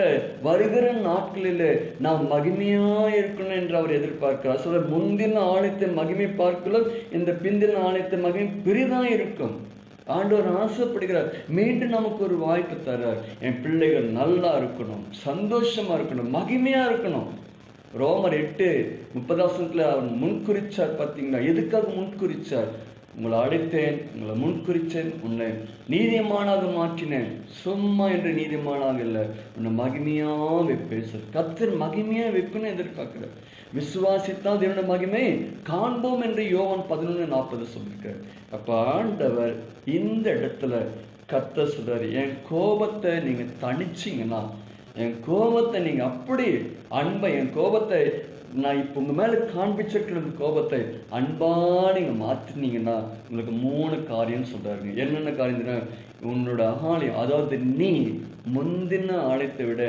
வருகிற நாட்களில் நாம் மகிமையா இருக்கணும் என்று அவர் எதிர்பார்க்கிறார். சொல்ல, முந்தின ஆலயத்தை மகிமை பார்க்கலாம், இந்த பிந்தின ஆலயத்தை மகிமை பெரிதா இருக்கும். ஆண்டவர் ஆசைப்படுகிறார், மீண்டும் நமக்கு ஒரு வாய்ப்பு தர்றார். என் பிள்ளைகள் நல்லா இருக்கணும், சந்தோஷமா இருக்கணும், மகிமையா இருக்கணும். ரோமர் 8:30 அவர் முன்குறிச்சார். பார்த்தீங்களா? எதுக்காக முன்குறிச்சார்? உங்களை அழைத்தேன், உங்களை முன்குறிச்சேன், உன்னை நீதிமானாக மாற்றினேன். சும்மா என்று நீதிமானாக இல்லை, உன்னை மகிமையா வைப்பேன். கர்த்தர் மகிமையா வைப்புன்னு எதிர்பார்க்கிறார். விசுவாசித்தால் என்னோட மகிமை காண்போம் என்று யோவான் 11:40 சொல்லியிருக்கார். அப்ப ஆண்டவர் இந்த இடத்துல கர்த்தர் சொல்றாரு, என் கோபத்தை நீங்க தணிச்சிங்கன்னா, என் கோபத்தை நீங்க அப்படி அன்பை, என் கோபத்தை நான் இப்போ உங்க மேல காண்பிச்சிருக்கிற கோபத்தை அன்பா நீங்க மாத்தினீங்கன்னா உங்களுக்கு 3 காரியம் சொல்றாருங்க. என்னென்ன காரியம்? உன்னோட ஆலயம், அதாவது நீ முந்தின ஆலயத்தை விட,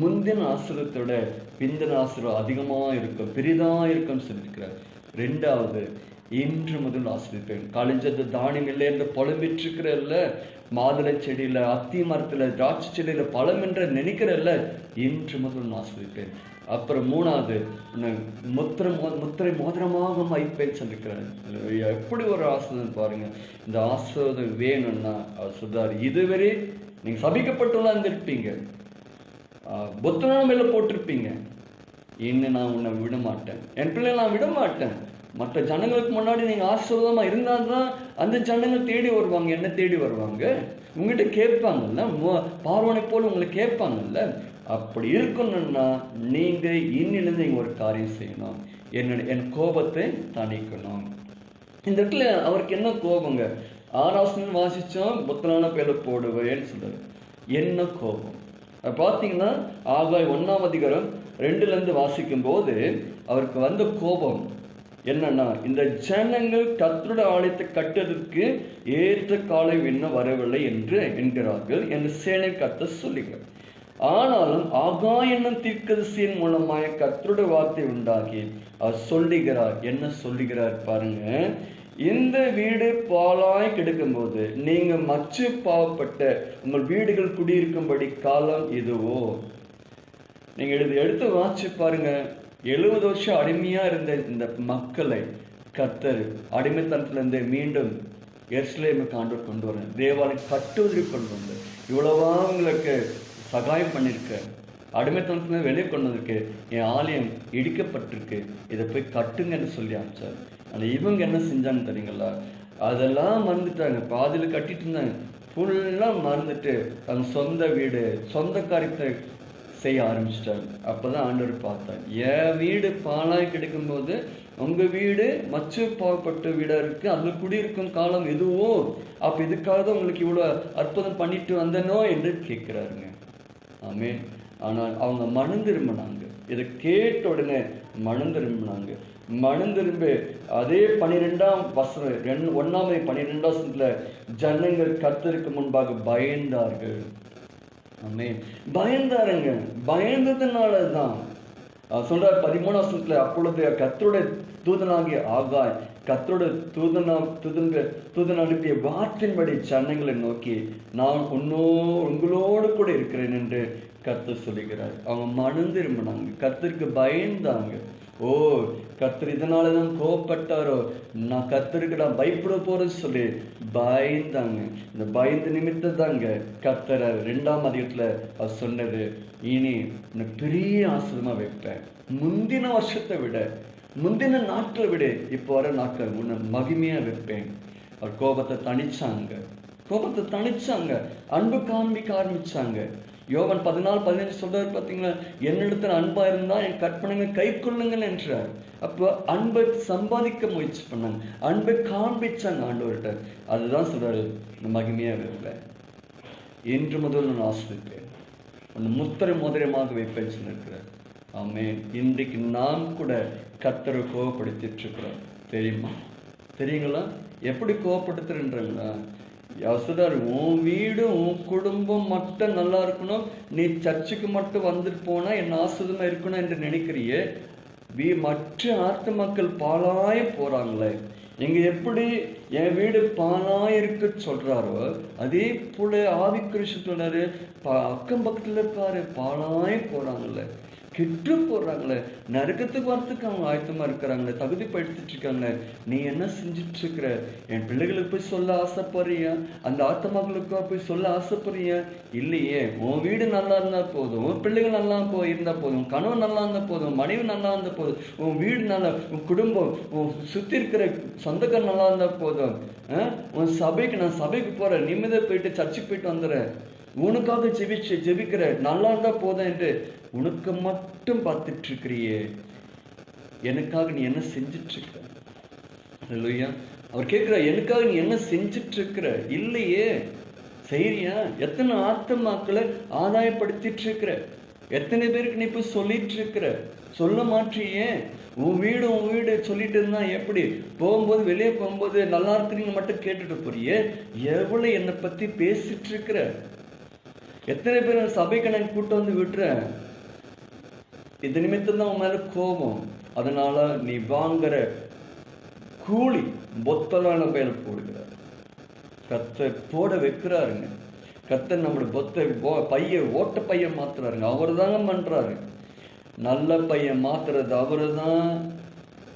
முந்தின ஆசிரியத்தை விட பிந்தின ஆசிரியம் அதிகமா இருக்கும், பெரிதா இருக்கும் சொல்லியிருக்கிறார். 2வது, இன்று முதல் ஆசிரியப்பேன். கழிஞ்சது தானியம் இல்லை என்று புலம்பிட்டிருக்கிறல்ல, மாதுளை செடியில, அத்தி மரத்துல, திராட்சை செடியில பழம் என்று நினைக்கிறல்ல, இன்று முதல் ஆசிரியப்பேன். அப்புறம் 3வது, முத்திரை மோதிரமாக வைப்பேன் சொல்லிருக்கிறார். எப்படி ஒரு ஆசிரியர் பாருங்க. இந்த ஆசிரியர் வேணும்னா அவர் சொல்றாரு, இதுவரை நீங்க சபிக்கப்பட்டுள்ள இருந்திருப்பீங்க, புத்தகம் மேல போட்டிருப்பீங்க, இன்னும் நான் உன்னை விட மாட்டேன், என் பிள்ளை நான் விட மாட்டேன். மற்ற ஜனங்களுக்கு முன்னாடி நீங்க ஆசீர்வாதமா இருந்தால்தான் அந்த ஜனங்கள் தேடி வருவாங்க, என்ன தேடி வருவாங்க, உங்ககிட்ட கேட்பாங்கல்ல, பார்வனை போல உங்களை கேட்பாங்கல்ல. அப்படி இருக்கணும்னா நீங்க இன்னிலிருந்து நீங்க ஒரு காரியம் செய்யணும், என் கோபத்தை தணிக்கணும். இந்த இடத்துல அவருக்கு என்ன கோபங்க? 6 வாசிச்சோம், புத்தனான பேர போடுவேன்னு சொல்றாரு. என்ன கோபம்? பார்த்தீங்கன்னா ஆகாய் 1ஆம் அதிகாரம் 2 வாசிக்கும் போது அவருக்கு வந்த கோபம் என்னன்னா, இந்த ஜனங்கள் கர்த்தருடைய ஆலயத்தை கட்டுவதற்கு ஏற்ற காலம் இன்னும் வரவில்லை என்று என்கிறார்கள் என்று சேனை கர்த்தர் சொல்லுகிறார். ஆனாலும் ஆகாய் என்னும் தீர்க்கதரிசியின் மூலமாய் கர்த்தருடைய வார்த்தை உண்டாகி அவர் சொல்லுகிறார். என்ன சொல்லுகிறார் பாருங்க, இந்த வீடு பாழாய் கிடக்கும் போது நீங்க மச்சு பாவப்பட்ட உங்கள் வீடுகள் குடியிருக்கும்படி காலம் இதுவோ. நீங்க எடுத்து வாசி பாருங்க. 70 வருஷம் அடிமையா இருந்த இந்த மக்களை கர்த்தர் அடிமைத்தனத்திலிருந்து மீண்டும் எருசலேமுக்கு ஆண்டவர் கொண்டு வர, தேவாலயம் கட்டுவதற்கு கொண்டு வந்து, இவ்வளவா உங்களுக்கு சகாயம் பண்ணிருக்க, அடிமைத்தனத்துல வெளியே கொண்டு வந்திருக்கு, என் ஆலயம் இடிக்கப்பட்டிருக்கு, இதை போய் கட்டுங்கன்னு சொல்லி அனுப்பிச்சார். ஆனால் இவங்க என்ன செஞ்சான்னு தெரியுங்களா? அதெல்லாம் மறந்துட்டாங்க. பாதியில் கட்டிட்டு இருந்தாங்க, ஃபுல்லாக மறந்துட்டு அவங்க சொந்த வீடு சொந்த காரியத்தை செய்ய ஆரம்பிச்சிட்டாங்க. அப்பதான் ஆண்டவர் பார்த்தார், என் வீடு பாழாய் கிடைக்கும்போது உங்க வீடு மச்சு பாவப்பட்ட வீடா இருக்கு, அதுல குடியிருக்கும் காலம் எதுவோ, அப்ப இதுக்காக தான் உங்களுக்கு இவ்வளவு அற்புதம் பண்ணிட்டு வந்தனோ என்று கேட்கிறாருங்க. ஆமே. ஆனால் அவங்க மனம் திரும்பினாங்க. இதை கேட்ட உடனே மனம் திரும்பினாங்க. மனம் திரும்பி அதே 12ஆம் வசனம் 12 ஜனங்கள் கர்த்தருக்கு முன்பாக பயந்தார்கள். ஆமே. பயந்தாருங்க. பயந்ததுனாலதான் சொல்றார் 13ஆம் வசனத்துல, அப்பொழுது கர்த்தருடைய தூதனாகிய ஆகாய் கர்த்தருடைய தூதன் அனுப்பிய வார்த்தையின்படி ஜனங்களை நோக்கி, நான் உங்களோடு கூட இருக்கிறேன் என்று கர்த்தர் சொல்லுகிறார். அவங்க மனம் திரும்பினாங்க, கர்த்தருக்கு பயந்தாங்க. ஓ, கர்த்தர் இதனாலதான் கோபப்பட்டாரோ, நான் கர்த்தருக்கு நான் பயப்பட போறேன்னு சொல்லி பயந்தாங்க. இந்த பயந்து நிமித்தம் தாங்க கர்த்தர் 2ஆம் அதிகாரத்துல அவர் சொன்னது, இனி பெரிய ஆசீர்வாதமா வைப்பேன், முந்தின வருஷத்தை விட முந்தின நாட்களை விட இப்போ வர நாட்கள் உன்னை மகிமையா வைப்பேன். அவர் கோபத்தை தணிச்சாங்க, அன்பு காண்பிக்க ஆரம்பிச்சாங்க. யோவான் 14:15 சொல்றாரு பாத்தீங்களா, என்னிடத்துல அன்பா இருந்தா என் கற்பனைங்க கை கொள்ளுங்கள் என்றார். அப்போ அன்பை சம்பாதிக்க முயற்சி பண்ணாங்க, அன்பை காண்பிச்சாங்க ஆண்டவர்கிட்ட. அதுதான் சொல்றாரு, மகிமையா வைப்பேன், இன்று முதல் நான் ஆசிரிப்பேன், உன்னை முத்திரை மோதிரமாக வைப்பேன் சொல்லிருக்கிறார். ஆமென். இன்றைக்கு நாம் கூட கர்த்தரை கோபப்படுத்திட்டு இருக்கிறோம். தெரியுங்களா? எப்படி கோபப்படுத்துறேன்றா, சொல்றாரு, உன் வீடு உன் குடும்பம் மட்டும் நல்லா இருக்கணும், நீ சர்ச்சுக்கு மட்டும் வந்துட்டு போனா என் ஆசிரியமா இருக்கணும் என்று நினைக்கிறிய, மற்ற ஆர்த்த மக்கள் பாலாய போறாங்களே. இங்க எப்படி என் வீடு பாலாயிருக்கு சொல்றாரோ, அதே போல ஆவிக்குரிய சொல்றாரு, அக்கம் பக்கத்துல பாரு பாலாய போறாங்கல்ல, கெட்டு போடுறாங்களே, நரகத்துக்கு வரத்துக்கு அவங்க ஆயத்தமா இருக்கிறாங்களே, தகுதிப்படுத்திட்டு இருக்காங்களே. நீ என்ன செஞ்சிட்டு இருக்கிற? என் பிள்ளைகளுக்கு போய் சொல்ல ஆசைப்படுறியா? அந்த ஆத்மாக்களுக்கு போய் சொல்ல ஆசைப்படுறியா? இல்லையே. உன் வீடு நல்லா இருந்தா போதும், உன் பிள்ளைகள் நல்லா இருந்தா போதும், கணவன் நல்லா இருந்தா போதும், மனைவி நல்லா இருந்தா போதும், உன் வீடு நல்லா, உன் குடும்பம், உன் சுத்தி இருக்கிற சொந்தக்கார நல்லா இருந்தா போதும். உன் சபைக்கு, நான் சபைக்கு போறேன், நிம்மதியா போயிட்டு சர்ச்சுக்கு போயிட்டு வந்துடுறேன், உனக்காக ஜெபிக்கிற, நல்லா இருந்தா போதும் என்று உனக்கு மட்டும் பார்த்துட்டு இருக்கிறியே, எனக்காக நீ என்ன செஞ்சிட்டு இருக்கிற? அல்லேலூயா. அவர் கேட்கிற, எனக்காக நீ என்ன செஞ்சிட்டு இருக்கிற? இல்லையே. சரியா? எத்தனை ஆத்மாக்களை ஆதாயப்படுத்திட்டு இருக்கிற? எத்தனை பேருக்கு நீ போய் சொல்லிட்டு இருக்கிற? சொல்ல மாற்றியே. உன் வீடு சொல்லிட்டு இருந்தா எப்படி? போகும்போது, வெளியே போகும்போது நல்லா இருக்கிறீங்க மட்டும் கேட்டுட்டு போறியே, எவ்வளவு என்னை பத்தி பேசிட்டு இருக்கிற? எத்தனை பேர் சபைக்கு நான் கூட்டம் வந்து விட்டுற? இது நிமித்தம் தான் உன் மேல கோபம். அதனால நீ வாங்குற கூலி பொத்தலான பேர போடுகிறார். கர்த்தர் போட வைக்கிறாருங்க. கர்த்தர் நம்மளுடைய பைய ஓட்ட பையன் மாத்துறாருங்க. அவரு தாங்க பண்றாரு. நல்ல பையன் மாத்துறது அவரு தான்,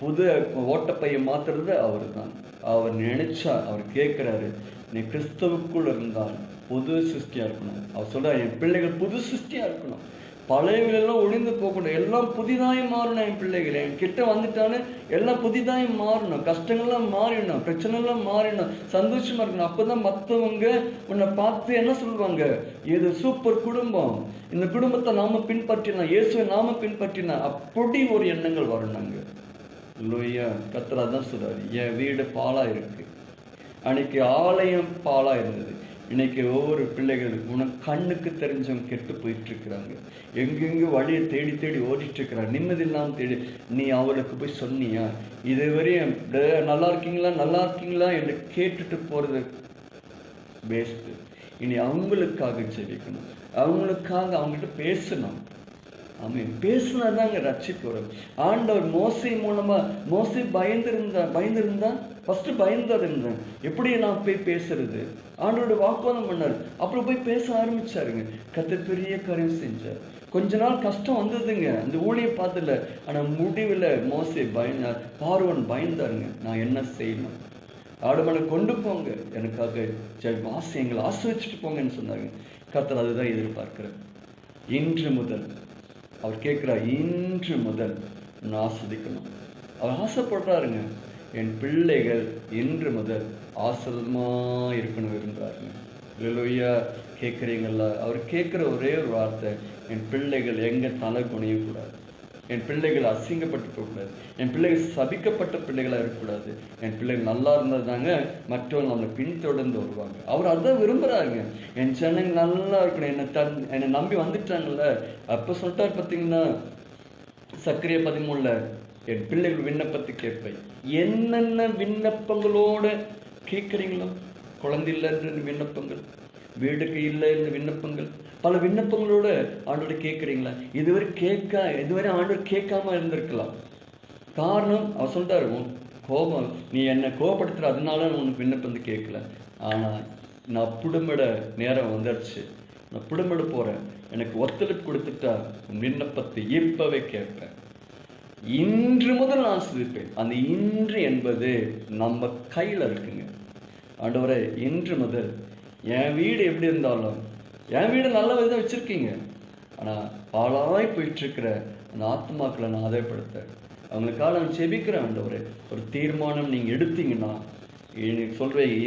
புது ஓட்ட பையன் மாத்துறது அவரு தான். அவர் நினைச்சா, அவர் கேட்கிறாரு, நீ கிறிஸ்தவுக்குள் இருந்தால் புது சிருஷ்டியா இருக்கணும். அவர் சொல்றாரு, என் பிள்ளைகள் புது சிருஷ்டியா இருக்கணும், பழையவர்கள் எல்லாம் ஒளிந்து போகணும், எல்லாம் புதிதாய் மாறணும். என் பிள்ளைகள் என் கிட்ட வந்துட்டான்னு எல்லாம் புதிதாய் மாறணும், கஷ்டங்கள்லாம் மாறிடணும், பிரச்சனை எல்லாம் மாறிடணும், சந்தோஷமா இருக்கணும். அப்பதான் மற்றவங்க உன்னை பார்த்து என்ன சொல்லுவாங்க, இது சூப்பர் குடும்பம், இந்த குடும்பத்தை நாம பின்பற்றினா, இயேசுவை நாம பின்பற்றினா, அப்படி ஒரு எண்ணங்கள் வரணுங்க. இல்லையா? கர்த்தர் தான் சொல்றாரு, என் வீடு பாலா இருக்கு. அன்னைக்கு ஆலயம் பாலா இருந்தது, இன்னைக்கு ஒவ்வொரு பிள்ளைகள் உனக்கு கண்ணுக்கு தெரிஞ்சவங்க கெட்டு போயிட்டு இருக்கிறாங்க. எங்கெங்க வழியை தேடி ஓடிட்டு இருக்கிறாங்க, நிம்மதி இல்லாமல் தேடி. நீ அவளுக்கு போய் சொன்னியா? இதுவரையும் நல்லா இருக்கீங்களா என்று கேட்டுட்டு போறது வேஸ்ட். இனி அவங்களுக்காக ஜெபிக்கணும், அவங்களுக்காக அவங்ககிட்ட பேசணும். ஆமென். பேசினாதாங்க ரட்சிப்பு வரும். ஆண்டவர் மோசே மூலமா, மோசே பயந்திருந்தா ஃபர்ஸ்ட் பயந்தார். எப்படி நான் போய் பேசுறது? ஆண்டோட வாக்குவாதம் பண்ணாரு, அப்புறம் போய் பேச ஆரம்பிச்சாருங்க. கர்த்தர் பெரிய காரியம் செஞ்சார். கொஞ்ச நாள் கஷ்டம் வந்ததுங்க, அந்த ஊழியம் பார்த்தல. ஆனா முடிவில் மோசே பயந்தார், பார்வோன் பயந்தாருங்க. நான் என்ன செய்யணும்? ஆடுமனை கொண்டு போங்க, எனக்காக எங்களை ஆசிரிச்சுட்டு போங்கன்னு சொன்னாங்க. கர்த்தர் அதுதான் எதிர்பார்க்கிறார். இன்று முதல் அவர் கேட்கிறார், இன்று முதல் நான் ஆஸ்வதிக்கணும். அவர் ஆசைப்படுறாருங்க. என் பிள்ளைகள் இன்று முதல் ஆசீர்வாதமா இருக்கணும் விரும்புகிறாருங்க. அல்லேலூயா. கேட்குறீங்களா? அவர் கேட்குற ஒரே ஒரு வார்த்தை, என் பிள்ளைகள் எங்க தலை குனியக்கூடாது, என் பிள்ளைகள் அசிங்கப்பட்டு போகக்கூடாது, என் பிள்ளைகள் சபிக்கப்பட்ட பிள்ளைகளா இருக்கக்கூடாது, என் பிள்ளைகள் நல்லா இருந்தது தாங்க மற்றவங்க நம்மளை பின்தொடர்ந்து வருவாங்க. அவர் அதான் விரும்புறாருங்க. என் ஜனங்க நல்லா இருக்கணும், என்னை நம்பி வந்துட்டாங்கல்ல. அப்ப சொல்லிட்டார் பார்த்தீங்கன்னா சக்கரைய 13, என் பிள்ளைகள் விண்ணப்பத்தை கேட்பேன். என்னென்ன விண்ணப்பங்களோட கேட்குறீங்களோ, குழந்தை இல்லைன்ற விண்ணப்பங்கள், வீடுக்கு இல்லை என்ற விண்ணப்பங்கள், பல விண்ணப்பங்களோட ஆண்டோட கேட்குறீங்களா? இதுவரை ஆண்டோர் கேட்காம இருந்திருக்கலாம். காரணம் அவர் சொல்லிட்டாரு, உன் கோபம், நீ என்னை கோபப்படுத்துற, அதனால உனக்கு விண்ணப்பம் கேட்கல. ஆனா நான் புடுமிட நேரம் வந்துடுச்சு, நான் புடுமிட போறேன், எனக்கு ஒத்துழைப்பு கொடுத்துட்டா உன் விண்ணப்பத்தை இப்பவே கேட்பேன், இன்று முதல் நான் சிரிப்பேன். அந்த இன்று என்பது நம்ம கையில இருக்குங்க. ஆண்டவரே, இன்று முதல் என் வீடு எப்படி இருந்தாலும், என் வீடு நல்ல விதம் வச்சிருக்கீங்க, ஆனா பாழாய் போயிட்டு இருக்கிற அந்த ஆத்மாக்களை நான் ஆதாயப்படுத்த அவங்களுக்காக நான் செபிக்கிறேன். ஆண்டவரே, ஒரு தீர்மானம் நீங்க எடுத்தீங்கன்னா எனக்கு சொல்றேன்,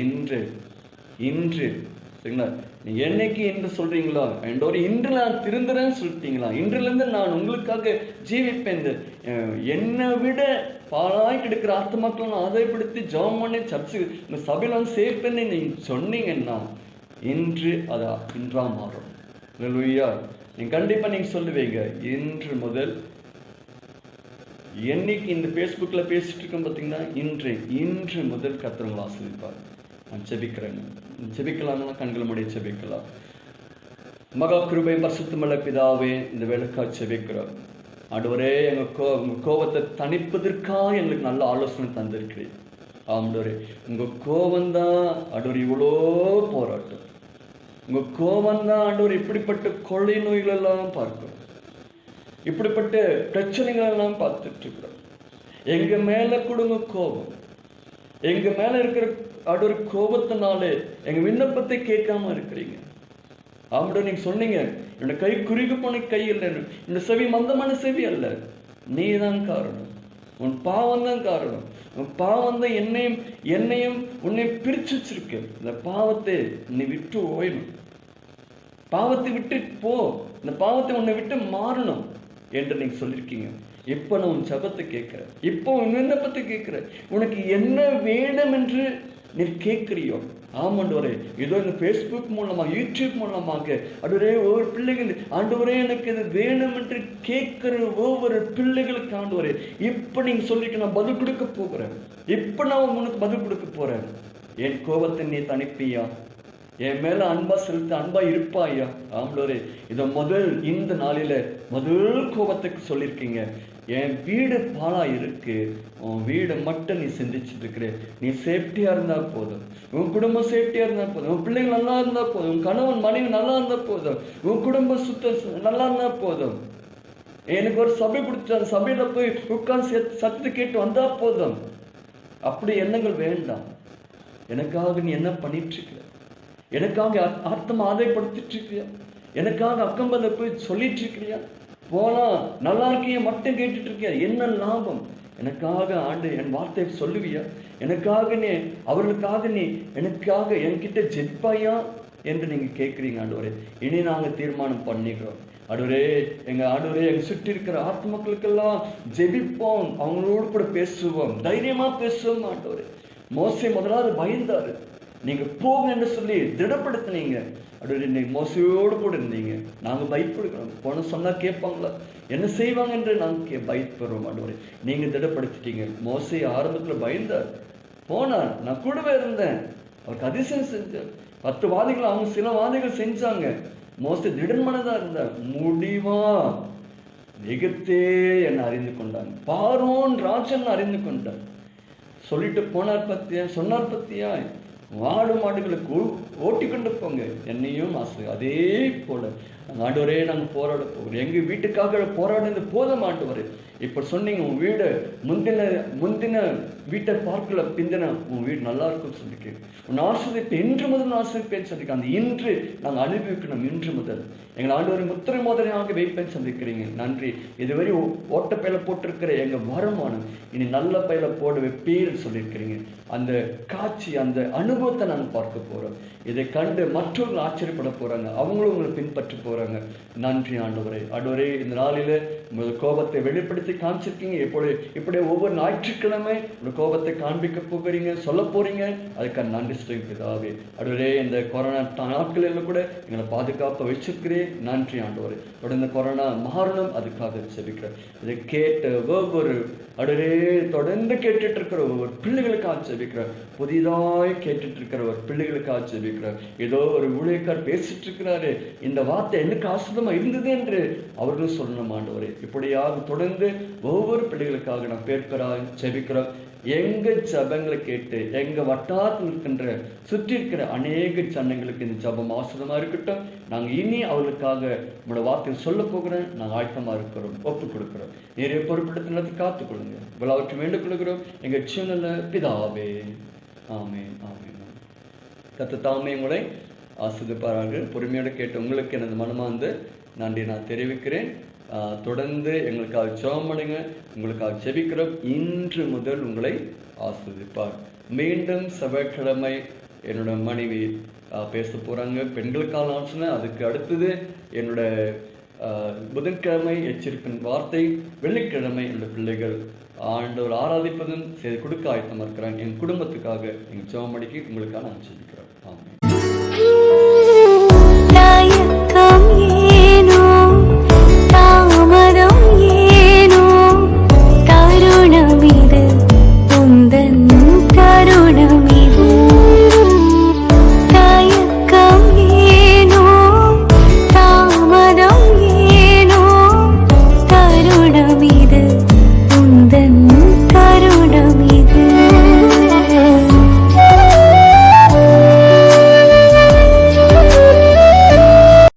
இன்று சரிங்களா, நீங்க என்னைக்கு என்று சொல்றீங்களோ ஆண்டவரே, இன்று நான் திருந்துறேன்னு சொல்லிட்டீங்களா, இன்றுல இருந்து நான் உங்களுக்காக ஜீவிப்பேன், என்னை விட பாழாய் கிடக்கிற ஆத்மாக்களை நான் ஆதாயப்படுத்தி ஜெபம் பண்ணி சர்ச்சு இந்த சபையில வந்து சேர்ப்பேன்னு நீங்க சொன்னீங்கன்னா இன்று அது இன்றா மாறும். அல்லேலூயா. நீங்க கண்டிப்பா நீங்க சொல்லுவீங்க, இன்று முதல் என்னைக்கு இந்த பேஸ்புக்ல பேசிட்டு இருக்கோம் பார்த்தீங்கன்னா, இன்று முதல் கர்த்தர் ஆசீர்வதிப்பார். நான் ஜெபிக்கிறேன். ஜெபிக்கலாம்னா கண்களை மூடி ஜெபிக்கலாம். மகா கிருபை பரிசுத்தமுள்ள பிதாவே, இந்த வேலைக்காக ஜெபிக்கிறோம். ஆண்டவரே, எங்க கோபத்தை தணிப்பதற்காக எங்களுக்கு நல்ல ஆலோசனை தந்திருக்கிறேன். ஆண்டவரே, உங்க கோபம் தான் ஆண்டவர் இவ்வளோ போராட்டம், உங்க கோபம் தான் ஆண்டவர் இப்படிப்பட்ட கொள்ளை நோய்கள் எல்லாம் பார்க்கிறோம், இப்படிப்பட்ட பிரச்சனைகள் எல்லாம் பார்த்துட்டு இருக்கிறோம். எங்க மேல கொடுங்க கோபம், எங்க மேல இருக்கிற ஆண்டவர் கோபத்தினாலே எங்க விண்ணப்பத்தை கேட்காம இருக்கிறீங்க. ஆண்டவர், நீங்க சொன்னீங்க, என்னோட கை குறுகி போன கை இல்லை, இந்த செவி மந்தமான செவி அல்ல, நீ தான் காரணம், உன் பாவம் தான் காரணம், உன் பாவம் தான் என்னையும் உன்னையும் பிரிச்சு வச்சிருக்கு. இந்த பாவத்தை நீ விட்டு ஓயணும், பாவத்தை விட்டு போ, இந்த பாவத்தை உன்னை விட்டு மாறணும் என்று நீங்க சொல்லியிருக்கீங்க. இப்ப நான் உன் ஜபத்தை கேட்கிறேன், இப்போ உன் விண்ணப்பத்தை கேட்கிறேன். உனக்கு என்ன வேணும் என்று நீ கேட்கிறியோ, ஆமாண்டவரே, ஏதோ இந்த பேஸ்புக் மூலமாக, யூடியூப் மூலமாக ஆண்டவரே ஒவ்வொரு பிள்ளைகள், ஆண்டவரே எனக்கு இது வேணும் என்று கேட்கிற ஒவ்வொரு பிள்ளைகளுக்கு ஆண்டவரே இப்ப நீங்க சொல்லிட்டு நான் பதில் கொடுக்க போகிறேன். இப்ப நான் உனக்கு பதில் கொடுக்க போறேன். என் கோபத்தை நீ தணிப்பியா, என் மேல அன்பா செலுத்த அன்பா இருப்பாயா? ஆண்டவரே, இத இந்த நாளில முதல் கோபத்துக்கு சொல்லியிருக்கீங்க, என் வீடு பாழா இருக்கு, உன் வீடை மட்டும் நீ சிந்திச்சுட்டு இருக்கிற, நீ சேஃப்டியா இருந்தா போதும், உன் குடும்பம் சேஃப்டியா இருந்தா போதும், உன் பிள்ளைகள் நல்லா இருந்தா போதும், உன் கணவன் மனைவி நல்லா இருந்தா போதும், உன் குடும்பம் நல்லா இருந்தா போதும். எனக்கு ஒரு சபை கொடுத்து அந்த சபையில போய் உட்கார்ந்து சத்து கேட்டு வந்தா போதும். அப்படி எண்ணங்கள் வேண்டாம். எனக்காக நீ என்ன பண்ணிட்டு இருக்கிற, எனக்காக ஆத்மா ஆதாயப்படுத்திட்டு இருக்கிறியா, எனக்காக அக்கம்பதை போய் சொல்லிட்டு இருக்கிறியா, போனா நல்லா இருக்கிய மட்டும் கேட்டுட்டு இருக்கியா, என்ன லாபம்? எனக்காக ஆண்டு என் வார்த்தையை சொல்லுவியா, எனக்காக நீ அவர்களுக்காக நீ எனக்காக என்கிட்ட ஜெபிப்பாயா என்று நீங்க கேட்கிறீங்க. ஆண்டவரே, இனி நாங்க தீர்மானம் பண்ணிக்கிறோம். ஆண்டவரே, எங்க சுற்றி இருக்கிற ஆத்மக்களுக்கெல்லாம் ஜெபிப்போம், அவங்களோடு கூட பேசுவோம், தைரியமா பேசுவோம். ஆண்டவரே, மோசே முதலாவது பயந்தாரு, நீங்க போங்க என்று சொல்லி திடப்படுத்தினீங்க. அப்படி நீங்க மோசையோடு கூட இருந்தீங்க. நாங்க பயப்படுகிறோம், போன சொன்னா கேட்பாங்களா, என்ன செய்வாங்க என்று நாங்க பயப்படுறோம். ஆண்டவரே, நீங்க திடப்படுத்திட்டீங்க. மோசை ஆரம்பத்துல பயந்தார், போனார், நான் கூடவே இருந்தேன், அவருக்கு அதிசயம் செஞ்சார். 10 வாதிகள் அவங்க சில வாதிகள் செஞ்சாங்க. மோசை திடன்மனதா இருந்தார். முடிவா எகிப்தே என்ன அறிந்து கொண்டாங்க, பார்வோன் ராஜன் அறிந்து கொண்டார். சொல்லிட்டு போனார் பத்தியா, சொன்னார் பத்தியா, ஆடு மாடுகளுக்கு ஓட்டி கொண்டு போங்க, என்னையும் ஆசை. அதே போல ஆண்டவரே, நாங்கள் போராட போகிறோம், எங்க வீட்டுக்காக போராடுறது போதும் ஆண்டவரே, இப்ப சொன்னீங்க உன் வீடு முந்தின வீட்டை பார்க்கல, பிந்தின உன் வீடு நல்லா இருக்கும்னு சொல்லிக்கு உன் ஆசிரியத்தை இன்று முதல் ஆசிரியப்பேன்னு சொல்லிக்க. அந்த இன்று நாங்கள் அனுபவிக்கணும். இன்று முதல் எங்களை ஆண்டவரை முத்திரை மோதனையாக வைப்பேன்னு சொல்லிக்கிறீங்க. நன்றி. இதுவரை ஓட்ட பையில போட்டிருக்கிற எங்க வருமானம் இனி நல்ல பையில போட வைப்பேன்னு சொல்லியிருக்கிறீங்க. அந்த காட்சி, அந்த அனுபவத்தை நாங்கள் பார்க்க போறோம். இதை கண்டு மற்றவர்கள் ஆச்சரியப்பட போறாங்க, அவங்களும் உங்களை பின்பற்ற போறாங்க. நன்றி ஆண்டவரே. ஆண்டவரே, இந்த நாளில உங்கள் கோபத்தை வெளிப்படுத்தி காமிச்சிருக்கீங்க. இப்படி ஒவ்வொரு ஞாயிற்றுக்கிழமை உங்க கோபத்தை காண்பிக்க போகிறீங்க, சொல்ல போறீங்க. அதுக்கான நன்றி பிதாவே. ஆண்டவரே, இந்த கொரோனா நாட்களில் கூட எங்களை பாதுகாப்பை வச்சிருக்கிறேன். நன்றி ஆண்டவரே. தொடர்ந்து கொரோனா மாறணும், அதுக்காக செபிக்கிறேன். இதை கேட்டு ஒவ்வொரு ஆண்டவரே தொடர்ந்து கேட்டுட்டு இருக்கிற ஒவ்வொரு பிள்ளைகளுக்காக செபிக்கிறேன். புதிதாய் கேட்டுட்டு இருக்கிற ஒரு பிள்ளைகளுக்காக செபிக்கிறார். ஏதோ ஒரு ஊழியக்கார் பேசிட்டு இருக்கிறாரு, இந்த வார்த்தை எனக்கு ஆசிரியமா இருந்தது என்று அவர்களும் சொல்லணும் ஆண்டவரே. இப்படியாக தொடர்ந்து ஒவ்வொரு பிள்ளைகளுக்காக நான் பேர்பெறாக செபிக்கிறோம். எங்க ஜபங்களை கேட்டு எங்க வட்டாரத்தில் இருக்கின்ற சுற்றி இருக்கிற அநேக சன்னங்களுக்கு இந்த ஜபம் ஆசிரியமா இருக்கட்டும். நாங்க இனி அவர்களுக்காக நம்மளோட வார்த்தையை சொல்ல போகிறோம். நாங்கள் ஆயத்தமா இருக்கிறோம், ஒப்புக் கொடுக்கிறோம். நிறைய பொறுப்படுத்தினதை காத்துக்கொள்ளுங்க. இவ்வளவற்றை வேண்டுக் கொள்கிறோம் எங்க சின்ன பிதாவே. ஆமென், ஆமென். கர்த்தர் தாமே உங்களை ஆசீர்வதிப்பாராக. பொறுமையோடு கேட்டு உங்களுக்கு எனது மனமார்ந்த நன்றி நான் தெரிவிக்கிறேன். தொடர்ந்து எங்களுக்காக ஜெபம் பண்ணுங்க, உங்களுக்காக ஜெபிக்கிறோம். இன்று முதல் உங்களை ஆசீர்வதிப்பார். மீண்டும் செவ்வாய்க்கிழமை என்னோட மனைவி பேச போறாங்க, பெண்களுக்கான ஆலோசனை. அதுக்கு அடுத்தது என்னோட புதன்கிழமை எச்சரிப்பின் வார்த்தை, வெள்ளிக்கிழமை என்னோட பிள்ளைகள் ஆண்டவர் ஆராதிப்பதும் செய்து கொடுக்க ஆயத்தமா இருக்கிறாங்க. என் குடும்பத்துக்காக எங்க ஜெபம் பண்ணிக்கு உங்களுக்காக நான் ஜெபிக்கிறேன். ஆமென்.